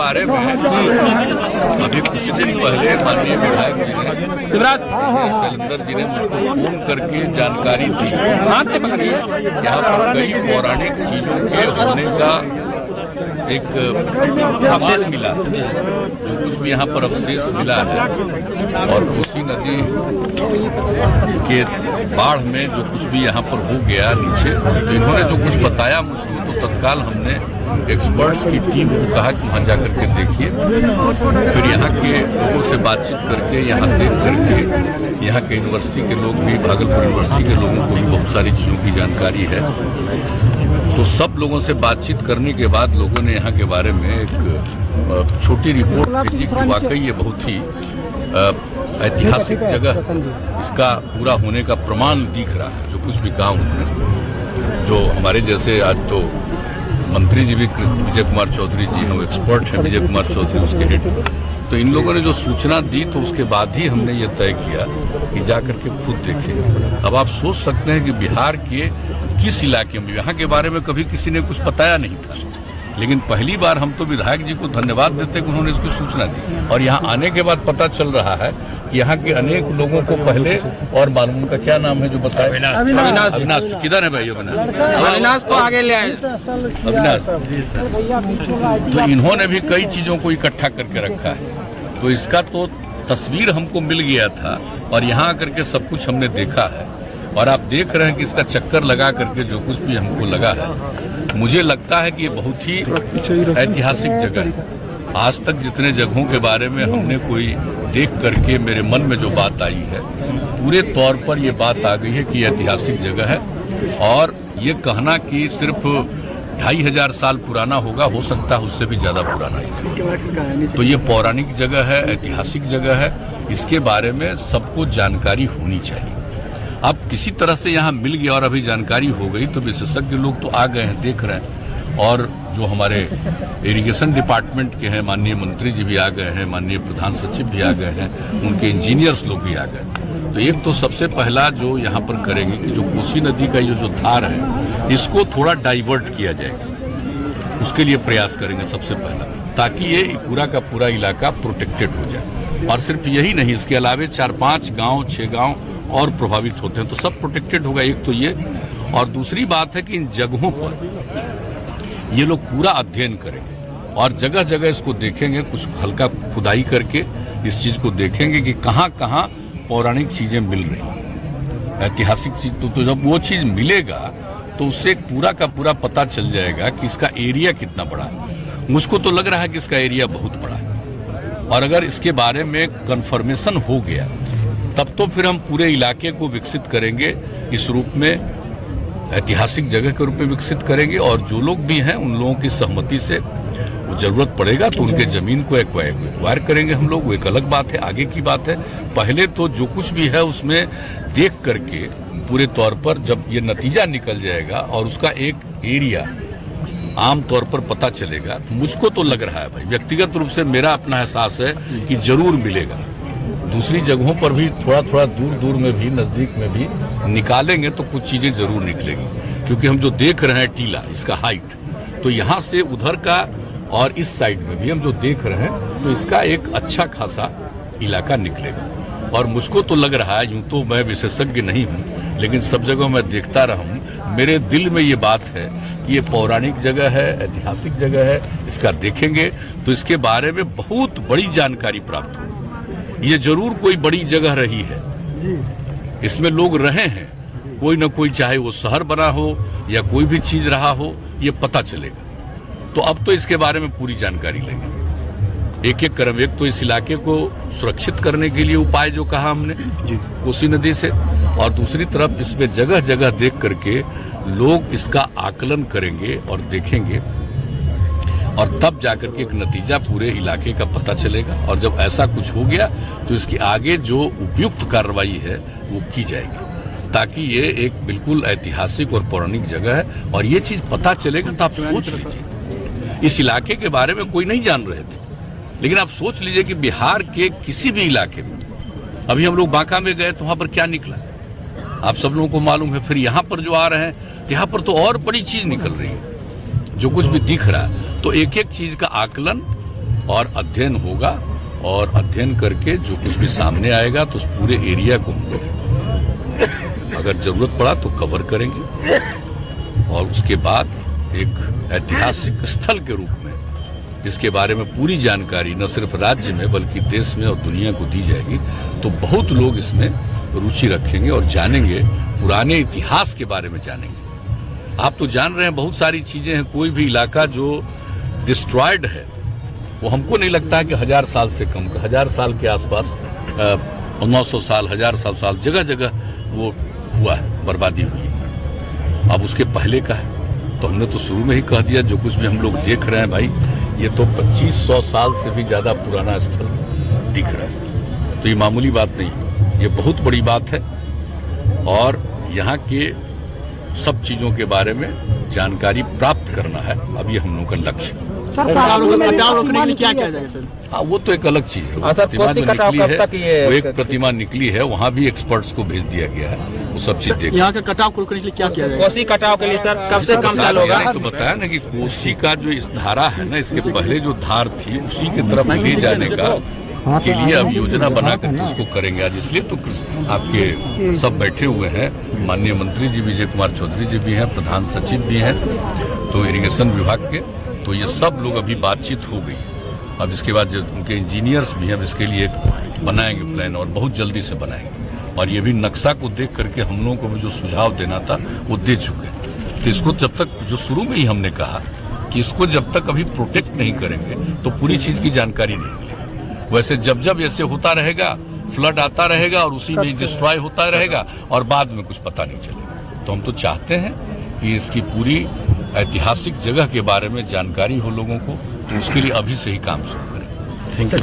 बारे में अभी कुछ दिन पहले माननीय विधायक जी ने शैलेंद्र जी ने मुझको फोन करके जानकारी दी। यहाँ पर कई पौराणिक चीजों के होने का एक अवशेष मिला, जो कुछ भी यहाँ पर अवशेष मिला है, और कोसी नदी के बाढ़ में जो कुछ भी यहाँ पर हो गया नीचे, तो इन्होंने जो कुछ बताया मुझको, तो तत्काल हमने एक्सपर्ट्स की टीम को कहा कि वहाँ जाकर के देखिए। फिर यहाँ के लोगों से बातचीत करके, यहाँ देख करके, यहाँ के यूनिवर्सिटी के लोग भी, भागलपुर यूनिवर्सिटी के लोगों को भी बहुत सारी चीज़ों की जानकारी है। तो सब लोगों से बातचीत करने के बाद लोगों ने यहाँ के बारे में एक छोटी रिपोर्ट भेजी कि वाकई ये बहुत ही ऐतिहासिक जगह, इसका पूरा होने का प्रमाण दिख रहा है। जो कुछ भी कहा उन्होंने, जो हमारे जैसे आज तो मंत्री जी भी विजय कुमार चौधरी जी हैं, वो एक्सपर्ट हैं, विजय कुमार चौधरी उसके हेड, तो इन लोगों ने जो सूचना दी, तो उसके बाद ही हमने ये तय किया कि जाकर के खुद देखेंगे। अब आप सोच सकते हैं कि बिहार के किस इलाके में, यहाँ के बारे में कभी किसी ने कुछ बताया नहीं था, लेकिन पहली बार हम तो विधायक जी को धन्यवाद देते हैं कि उन्होंने इसकी सूचना दी। और यहाँ आने के बाद पता चल रहा है कि यहाँ के अनेक लोगों को पहले और मालूम, उनका क्या नाम है जो बताया, अविनाश। किधर है भाई अविनाश को आगे ले आए, अविनाश। तो इन्होंने भी कई चीजों को इकट्ठा करके रखा है, तो इसका तो तस्वीर हमको मिल गया था, और यहाँ आकर के सब कुछ हमने देखा है। और आप देख रहे हैं कि इसका चक्कर लगा करके जो कुछ भी हमको लगा है, मुझे लगता है कि ये बहुत ही ऐतिहासिक जगह है। आज तक जितने जगहों के बारे में हमने कोई देख करके मेरे मन में जो बात आई है, पूरे तौर पर ये बात आ गई है कि ऐतिहासिक जगह है। और ये कहना कि सिर्फ 2500 साल पुराना होगा, हो सकता है उससे भी ज्यादा पुराना ही। तो ये पौराणिक जगह है, ऐतिहासिक जगह है, इसके बारे में सबको जानकारी होनी चाहिए। अब किसी तरह से यहाँ मिल गया और अभी जानकारी हो गई, तो विशेषज्ञ लोग तो आ गए हैं, देख रहे हैं, और जो हमारे इरिगेशन डिपार्टमेंट के हैं माननीय मंत्री जी भी आ गए हैं, माननीय प्रधान सचिव भी आ गए हैं, उनके इंजीनियर्स लोग भी आ गए। तो एक तो सबसे पहला जो यहाँ पर करेंगे कि जो कोसी नदी का ये जो धार है, इसको थोड़ा डाइवर्ट किया जाएगा, उसके लिए प्रयास करेंगे सबसे पहला, ताकि ये पूरा का पूरा इलाका प्रोटेक्टेड हो जाए। और सिर्फ यही नहीं, इसके अलावे 4-5 गाँव 6 गाँव और प्रभावित होते हैं, तो सब प्रोटेक्टेड होगा। एक तो ये, और दूसरी बात है कि इन जगहों पर ये लोग पूरा अध्ययन करेंगे और जगह जगह इसको देखेंगे, कुछ हल्का खुदाई करके इस चीज को देखेंगे कि कहाँ कहाँ पौराणिक चीजें मिल रही हैं, ऐतिहासिक चीज। तो जब वो चीज मिलेगा तो उससे एक पूरा का पूरा पता चल जाएगा कि इसका एरिया कितना बड़ा है। मुझको तो लग रहा है कि इसका एरिया बहुत बड़ा है, और अगर इसके बारे में कंफर्मेशन हो गया, तब तो फिर हम पूरे इलाके को विकसित करेंगे, इस रूप में ऐतिहासिक जगह के रूप में विकसित करेंगे। और जो लोग भी हैं, उन लोगों की सहमति से वो जरूरत पड़ेगा तो उनके जमीन को एक्वायर करेंगे हम लोग, वो एक अलग बात है, आगे की बात है। पहले तो जो कुछ भी है उसमें देख करके पूरे तौर पर जब ये नतीजा निकल जाएगा और उसका एक एरिया आम तौर पर पता चलेगा, मुझको तो लग रहा है भाई, व्यक्तिगत रूप से मेरा अपना एहसास है कि जरूर मिलेगा। दूसरी जगहों पर भी थोड़ा थोड़ा दूर दूर में भी, नजदीक में भी निकालेंगे तो कुछ चीजें जरूर निकलेंगी, क्योंकि हम जो देख रहे हैं टीला, इसका हाइट, तो यहाँ से उधर का और इस साइड में भी हम जो देख रहे हैं, तो इसका एक अच्छा खासा इलाका निकलेगा। और मुझको तो लग रहा है, यूं तो मैं विशेषज्ञ नहीं हूँ, लेकिन सब जगह मैं देखता रहा हूँ, मेरे दिल में ये बात है कि ये पौराणिक जगह है, ऐतिहासिक जगह है, इसका देखेंगे तो इसके बारे में बहुत बड़ी जानकारी प्राप्त होगी। ये जरूर कोई बड़ी जगह रही है, इसमें लोग रहे हैं, कोई न कोई, चाहे वो शहर बना हो या कोई भी चीज रहा हो, ये पता चलेगा। तो अब तो इसके बारे में पूरी जानकारी लेंगे, एक एक क्रम। एक तो इस इलाके को सुरक्षित करने के लिए उपाय जो कहा हमने कोसी नदी से, और दूसरी तरफ इसमें जगह जगह देख करके लोग इसका आकलन करेंगे और देखेंगे, और तब जाकर के एक नतीजा पूरे इलाके का पता चलेगा। और जब ऐसा कुछ हो गया तो इसकी आगे जो उपयुक्त कार्रवाई है वो की जाएगी, ताकि ये एक बिल्कुल ऐतिहासिक और पौराणिक जगह है। और ये चीज पता चलेगा तो आप सोच लीजिए, इस इलाके के बारे में कोई नहीं जान रहे थे, लेकिन आप सोच लीजिए कि बिहार के किसी भी इलाके में, अभी हम लोग बांका में गए तो वहां पर क्या निकला आप सब लोगों को मालूम है। फिर यहाँ पर जो आ रहे हैं, यहाँ पर तो और बड़ी चीज निकल रही है, जो कुछ भी दिख रहा है। तो एक एक चीज का आकलन और अध्ययन होगा, और अध्ययन करके जो कुछ भी सामने आएगा तो उस पूरे एरिया को हम लोग अगर जरूरत पड़ा तो कवर करेंगे, और उसके बाद एक ऐतिहासिक स्थल के रूप में इसके बारे में पूरी जानकारी न सिर्फ राज्य में बल्कि देश में और दुनिया को दी जाएगी। तो बहुत लोग इसमें रुचि रखेंगे और जानेंगे, पुराने इतिहास के बारे में जानेंगे। आप तो जान रहे हैं बहुत सारी चीजें हैं, कोई भी इलाका जो डिस्ट्रॉयड है वो हमको नहीं लगता है कि 1000 साल से कम, 1000 साल के आसपास 900 साल, 1000 साल जगह जगह वो हुआ है, बर्बादी हुई है। अब उसके पहले का है तो हमने तो शुरू में ही कह दिया, जो कुछ भी हम लोग देख रहे हैं भाई, ये तो 2500 साल से भी ज्यादा पुराना स्थल दिख रहा है। तो ये मामूली बात नहीं, ये बहुत बड़ी बात है, और यहाँ के सब चीजों के बारे में जानकारी प्राप्त करना है। अब ये हम लोगों का लक्ष्य है। कटाव रोकने के लिए क्या किया जाएगा सर? हाँ, वो तो एक अलग चीज है। प्रतिमा जो निकली है, वो एक प्रतिमा निकली है, वहाँ भी एक्सपर्ट्स को भेज दिया गया है, वो सब चीज देख। यहाँ का कटाव रोकने के लिए क्या किया जाएगा? कोसी कटाव के लिए सर कब से कम चालू होगा? तो बताया ना कि कोसी का जो इस धारा है ना, इसके पहले जो धार थी उसी की तरफ ले जाने का के लिए अब योजना बना करके उसको करेंगे आज। इसलिए तो आपके सब बैठे हुए हैं, माननीय मंत्री जी विजय कुमार चौधरी जी भी हैं, प्रधान सचिव भी हैं, तो इरिगेशन विभाग के, तो ये सब लोग अभी बातचीत हो गई। अब इसके बाद जो उनके इंजीनियर्स भी हैं, अब इसके लिए बनाएंगे प्लान, और बहुत जल्दी से बनाएंगे। और ये भी नक्शा को देख करके हम लोगों को भी जो सुझाव देना था वो दे चुके हैं। तो इसको जब तक, जो शुरू में ही हमने कहा कि इसको जब तक अभी प्रोटेक्ट नहीं करेंगे तो पूरी चीज की जानकारी नहीं मिलेगी। वैसे जब जब ऐसे होता रहेगा, फ्लड आता रहेगा और उसी में डिस्ट्रॉय होता रहेगा और बाद में कुछ पता नहीं चलेगा। तो हम तो चाहते हैं कि इसकी पूरी ऐतिहासिक जगह के बारे में जानकारी हो लोगों को, तो उसके लिए अभी से ही काम शुरू करें। Thank you.